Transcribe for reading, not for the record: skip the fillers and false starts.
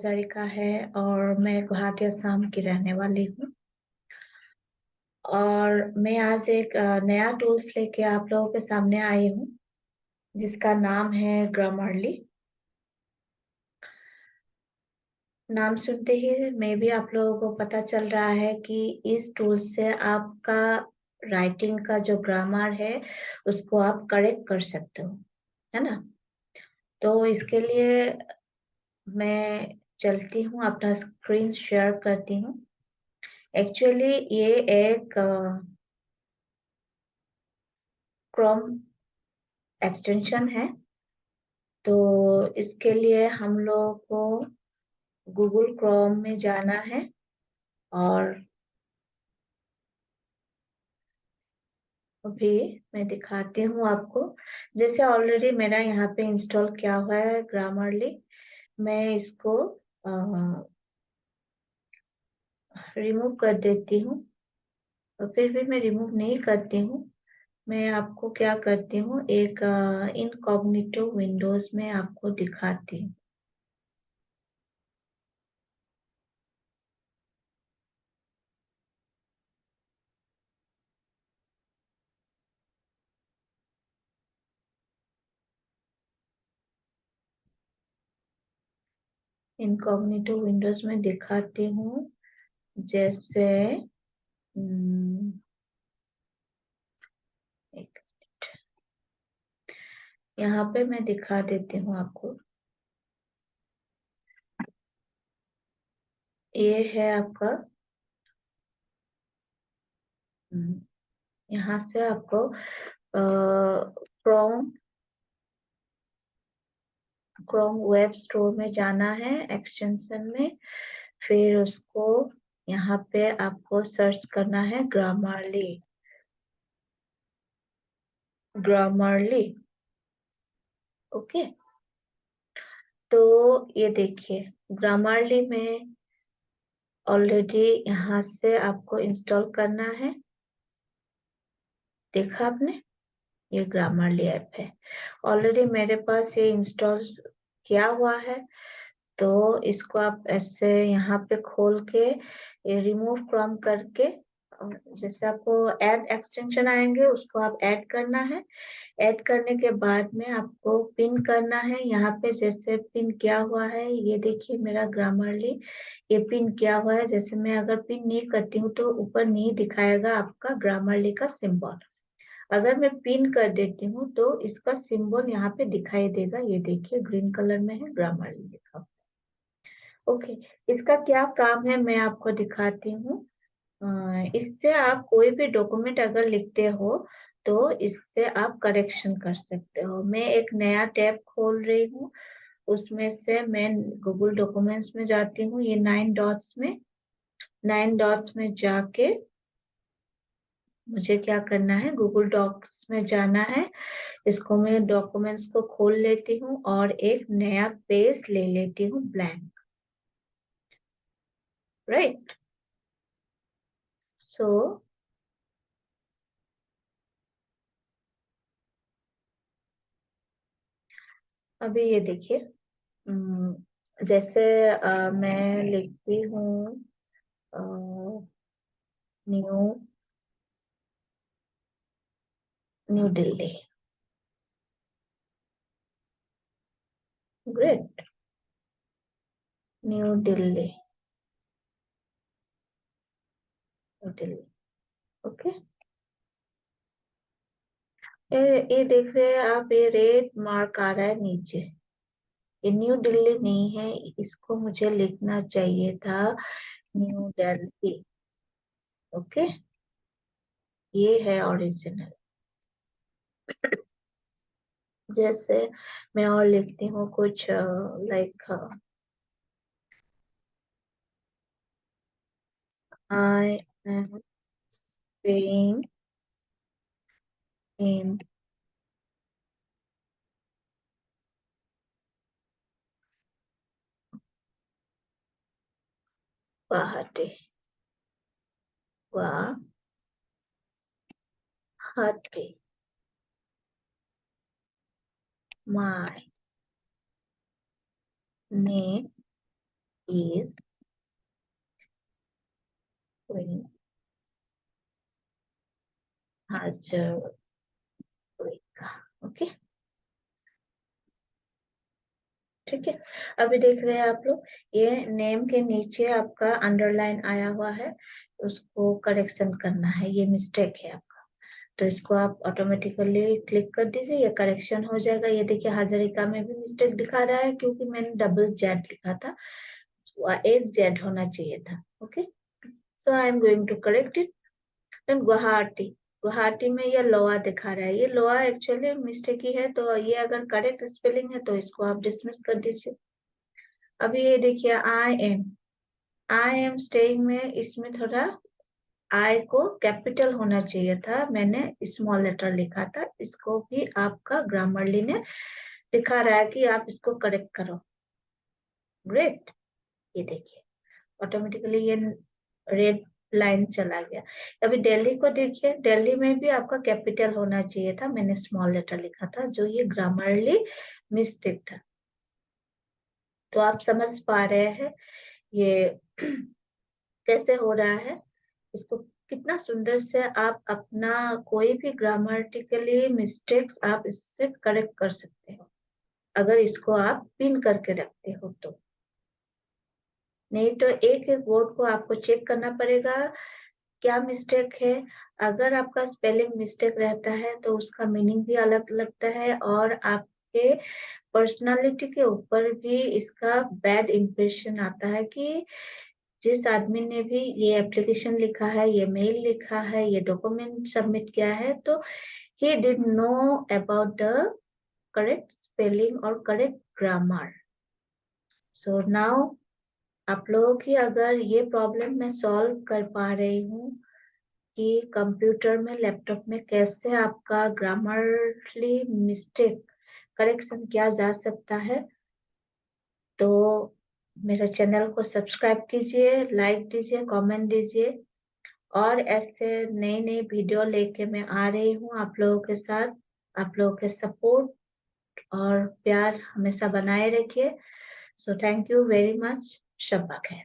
हजारिका है और मैं गुवाहाटी असम की रहने वाली हूँ। और मैं आज एक नया टूल्स लेके आप लोगों के सामने आई हूँ जिसका नाम है ग्रामरली। नाम सुनते ही मे भी आप लोगों को पता चल रहा है कि इस टूल से आपका राइटिंग का जो ग्रामर है उसको आप करेक्ट कर सकते हो, है ना। तो इसके लिए मैं चलती हूँ, अपना स्क्रीन शेयर करती हूँ। एक्चुअली ये एक क्रोम एक्सटेंशन है। तो इसके लिए हम लोग को गूगल क्रोम में जाना है और अभी मैं दिखाती हूँ आपको। जैसे ऑलरेडी मेरा यहाँ पे इंस्टॉल किया हुआ है ग्रामरली। मैं इसको रिमूव कर देती हूँ और फिर भी मैं रिमूव नहीं करती हूँ। मैं आपको क्या करती हूँ, एक इनकॉग्निटो विंडोज में आपको दिखाती हूँ। इनकॉग्निटो विंडोज में दिखाती हूँ। जैसे हम्म, एक यहाँ पे मैं दिखा देती हूँ आपको। ये है आपका यहाँ से आपको क्रोम क्रोम वेब स्टोर में जाना है, एक्सटेंशन में। फिर उसको यहाँ पे आपको सर्च करना है ग्रामरली। Grammarly, okay. तो ये देखिए, ग्रामरली में ऑलरेडी यहाँ से आपको इंस्टॉल करना है। देखा आपने, ये ग्रामरली ऐप है। ऑलरेडी मेरे पास ये इंस्टॉल किया हुआ है। तो इसको आप ऐसे यहाँ पे खोल के रिमूव क्रोम करके जैसे आपको ऐड एक्सटेंशन आएंगे उसको आप ऐड करना है। ऐड करने के बाद में आपको पिन करना है। यहाँ पे जैसे पिन किया हुआ है, ये देखिए मेरा ग्रामरली ये पिन किया हुआ है। जैसे मैं अगर पिन नहीं करती हूँ तो ऊपर नहीं दिखाएगा आपका ग्रामरली का सिंबल। अगर मैं पिन कर देती हूँ तो इसका सिंबल यहाँ पे दिखाई देगा। ये देखिए ग्रीन कलर में है, ग्रामरली लिखा। ओके, इसका क्या काम है मैं आपको दिखाती हूँ। इससे आप कोई भी डॉक्यूमेंट अगर लिखते हो तो इससे आप करेक्शन कर सकते हो। मैं एक नया टैब खोल रही हूँ, उसमें से मैं गूगल डॉक्यूमेंट्स में जाती हूँ। ये 9 डॉट्स में जाके मुझे क्या करना है, गूगल डॉक्स में जाना है। इसको मैं डॉक्यूमेंट्स को खोल लेती हूँ और एक नया पेज ले लेती हूँ, ब्लैंक। राइट, सो अभी ये देखिए। जैसे मैं लिखती हूँ new new Delhi. Great, new Delhi, new Delhi, okay. ये देख रहे हैं आप, ये रेड मार्क आ रहा है नीचे। ये न्यू दिल्ली नहीं है, इसको मुझे लिखना चाहिए था न्यू दिल्ली। ओके, ये है ओरिजिनल। जैसे मैं और लिखती हूँ कुछ like I am staying in Guwahati. Guwahati, my name is going Hazarika. Okay, ठीक है। अभी देख रहे हैं आप लोग, ये नेम के नीचे आपका अंडरलाइन आया हुआ है, उसको करेक्शन करना है, ये मिस्टेक है आपका। तो इसको आप ऑटोमेटिकली क्लिक कर दीजिए, ये करेक्शन हो जाएगा। ये देखिए हाजरिका में भी मिस्टेक दिखा रहा है, क्योंकि मैंने डबल जेड लिखा था, एक जेड होना चाहिए था। Okay, so I am going to correct it. Then Guwahati, Guwahati में ये लोआ दिखा रहा है, ये लोआ एक्चुअली मिस्टेक ही है, तो ये अगर करेक्ट स्पेलिंग है तो इसको आप डिसमिस कर दीजिए। अभी ये देखिए आई एम स्टेइंग में, इसमें थोड़ा आई को कैपिटल होना चाहिए था, मैंने स्मॉल लेटर लिखा था, इसको भी आपका ग्रामरली ने दिखा रहा है कि आप इसको करेक्ट करो। ग्रेट, ये देखिए ऑटोमेटिकली ये रेड लाइन चला गया। अभी दिल्ली को देखिए, दिल्ली में भी आपका कैपिटल होना चाहिए था, मैंने स्मॉल लेटर लिखा था, जो ये ग्रामरली मिस्टेक था। तो आप समझ पा रहे हैं ये कैसे हो रहा है, इसको कितना सुंदर से आप अपना कोई भी ग्रामेटिकली मिस्टेक्स आप इससे करेक्ट कर सकते हो, अगर इसको आप पिन करके रखते हो तो। नहीं तो एक एक वर्ड को आपको चेक करना पड़ेगा क्या मिस्टेक है। अगर आपका स्पेलिंग मिस्टेक रहता है तो उसका मीनिंग भी अलग लगता है, और आपके पर्सनालिटी के ऊपर भी इसका बैड इम्प्रेशन आता है कि जिस आदमी ने भी ये एप्लीकेशन लिखा है, ये मेल लिखा है, ये डॉक्यूमेंट सबमिट किया है, तो he did know about the correct spelling और correct grammar. So now आप लोगों की अगर ये प्रॉब्लम मैं सॉल्व कर पा रही हूँ कि कंप्यूटर में, लैपटॉप में कैसे आपका ग्रामरली मिस्टेक करेक्शन किया जा सकता है, तो मेरे चैनल को सब्सक्राइब कीजिए, लाइक दीजिए, कमेंट दीजिए, और ऐसे नई नई वीडियो लेके मैं आ रही हूँ आप लोगों के साथ। आप लोगों के सपोर्ट और प्यार हमेशा बनाए रखिए। So thank you very much. शब्बा खैर।